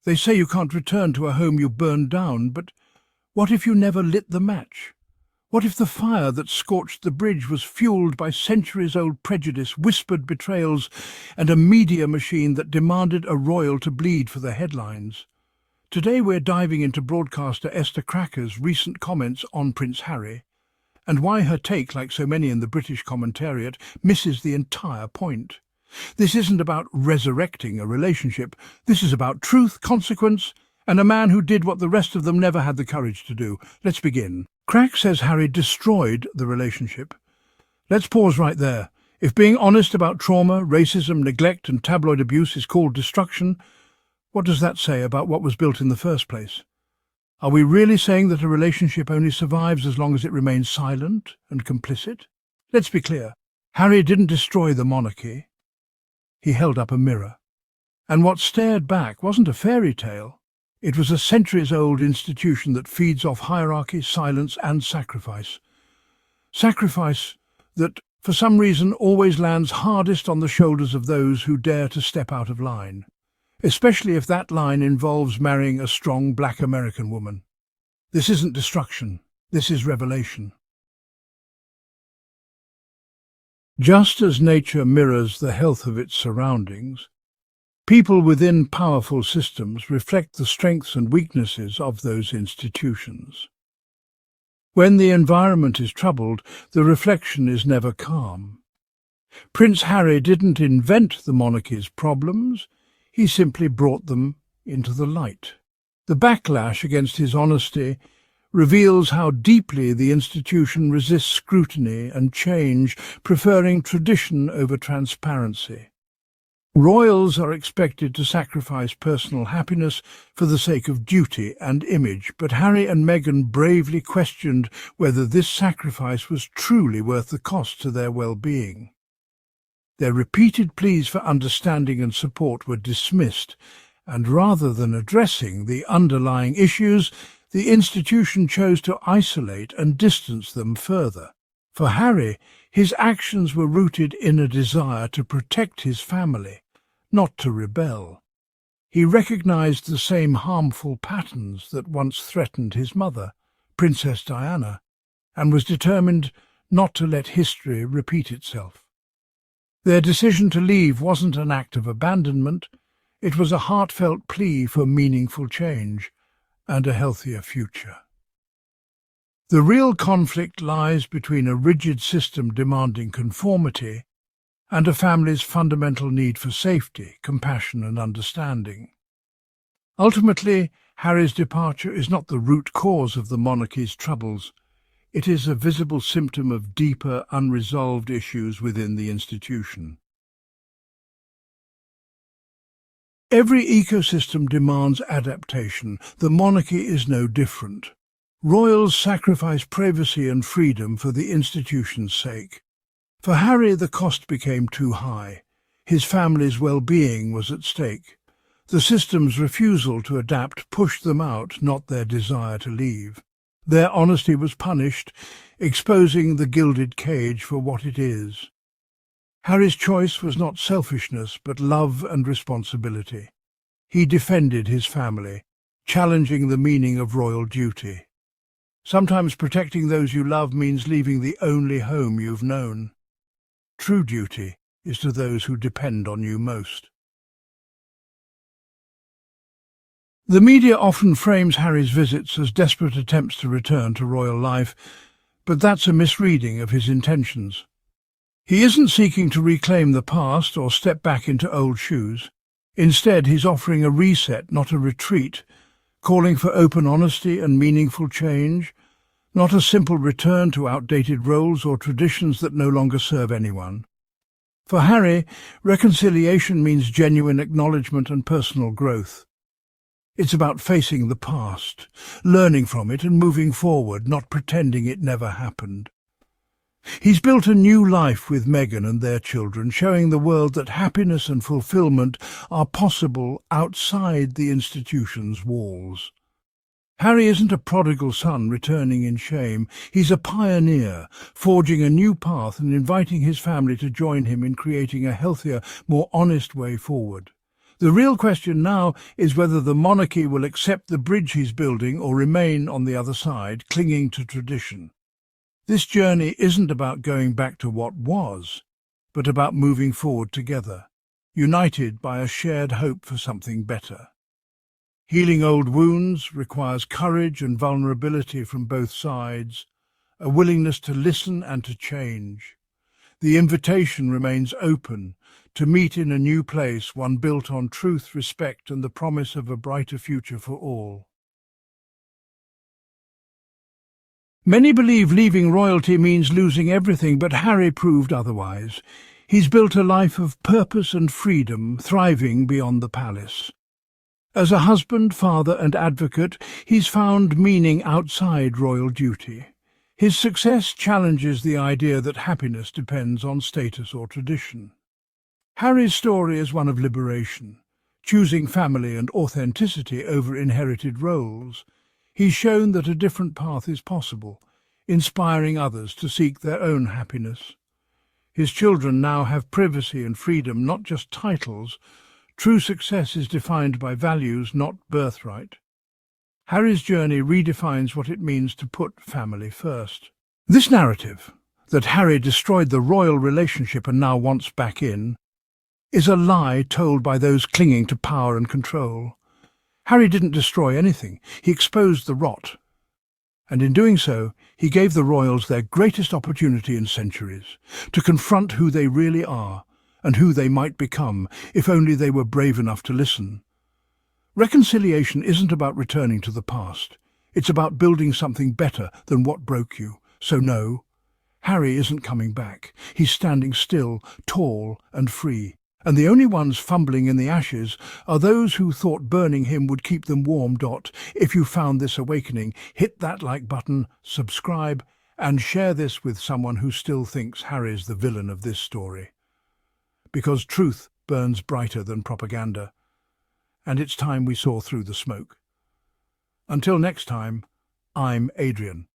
They say you can't return to a home you burned down, but what if you never lit the match? What if the fire that scorched the bridge was fueled by centuries-old prejudice, whispered betrayals, and a media machine that demanded a royal to bleed for the headlines? Today we're diving into broadcaster Esther Krakue's recent comments on Prince Harry, and why her take, like so many in the British commentariat, misses the entire point. This isn't about resurrecting a relationship. This is about truth, consequence, and a man who did what the rest of them never had the courage to do. Let's begin. Krakue says Harry destroyed the relationship. Let's pause right there. If being honest about trauma, racism, neglect and tabloid abuse is called destruction, what does that say about what was built in the first place? Are we really saying that a relationship only survives as long as it remains silent and complicit? Let's be clear. Harry didn't destroy the monarchy. He held up a mirror. And what stared back wasn't a fairy tale. It was a centuries-old institution that feeds off hierarchy, silence and sacrifice. Sacrifice that, for some reason, always lands hardest on the shoulders of those who dare to step out of line, especially if that line involves marrying a strong black American woman. This isn't destruction. This is revelation. Just as nature mirrors the health of its surroundings, people within powerful systems reflect the strengths and weaknesses of those institutions. When the environment is troubled, the reflection is never calm. Prince Harry didn't invent the monarchy's problems, he simply brought them into the light. The backlash against his honesty reveals how deeply the institution resists scrutiny and change, preferring tradition over transparency. Royals are expected to sacrifice personal happiness for the sake of duty and image, but Harry and Meghan bravely questioned whether this sacrifice was truly worth the cost to their well-being. Their repeated pleas for understanding and support were dismissed, and rather than addressing the underlying issues, the institution chose to isolate and distance them further. For Harry, his actions were rooted in a desire to protect his family, not to rebel. He recognized the same harmful patterns that once threatened his mother, Princess Diana, and was determined not to let history repeat itself. Their decision to leave wasn't an act of abandonment, it was a heartfelt plea for meaningful change and a healthier future. The real conflict lies between a rigid system demanding conformity and a family's fundamental need for safety, compassion and understanding. Ultimately, Harry's departure is not the root cause of the monarchy's troubles. It is a visible symptom of deeper, unresolved issues within the institution. Every ecosystem demands adaptation. The monarchy is no different. Royals sacrifice privacy and freedom for the institution's sake. For Harry, the cost became too high. His family's well-being was at stake. The system's refusal to adapt pushed them out, not their desire to leave. Their honesty was punished, exposing the gilded cage for what it is. Harry's choice was not selfishness, but love and responsibility. He defended his family, challenging the meaning of royal duty. Sometimes protecting those you love means leaving the only home you've known. True duty is to those who depend on you most. The media often frames Harry's visits as desperate attempts to return to royal life, but that's a misreading of his intentions. He isn't seeking to reclaim the past or step back into old shoes. Instead, he's offering a reset, not a retreat, calling for open honesty and meaningful change, not a simple return to outdated roles or traditions that no longer serve anyone. For Harry, reconciliation means genuine acknowledgement and personal growth. It's about facing the past, learning from it and moving forward, not pretending it never happened. He's built a new life with Meghan and their children, showing the world that happiness and fulfillment are possible outside the institution's walls. Harry isn't a prodigal son returning in shame. He's a pioneer, forging a new path and inviting his family to join him in creating a healthier, more honest way forward. The real question now is whether the monarchy will accept the bridge he's building or remain on the other side, clinging to tradition. This journey isn't about going back to what was, but about moving forward together, united by a shared hope for something better. Healing old wounds requires courage and vulnerability from both sides, a willingness to listen and to change. The invitation remains open to meet in a new place, one built on truth, respect, and the promise of a brighter future for all. Many believe leaving royalty means losing everything, but Harry proved otherwise. He's built a life of purpose and freedom, thriving beyond the palace. As a husband, father, and advocate, he's found meaning outside royal duty. His success challenges the idea that happiness depends on status or tradition. Harry's story is one of liberation, choosing family and authenticity over inherited roles. He's shown that a different path is possible, inspiring others to seek their own happiness. His children now have privacy and freedom, not just titles. True success is defined by values, not birthright. Harry's journey redefines what it means to put family first. This narrative, that Harry destroyed the royal relationship and now wants back in, is a lie told by those clinging to power and control. Harry didn't destroy anything. He exposed the rot. And in doing so, he gave the royals their greatest opportunity in centuries, to confront who they really are and who they might become if only they were brave enough to listen. Reconciliation isn't about returning to the past. It's about building something better than what broke you. So no, Harry isn't coming back. He's standing still, tall and free. And the only ones fumbling in the ashes are those who thought burning him would keep them warm. If you found this awakening, hit that like button, subscribe, and share this with someone who still thinks Harry's the villain of this story. Because truth burns brighter than propaganda, and it's time we saw through the smoke. Until next time, I'm Adrian.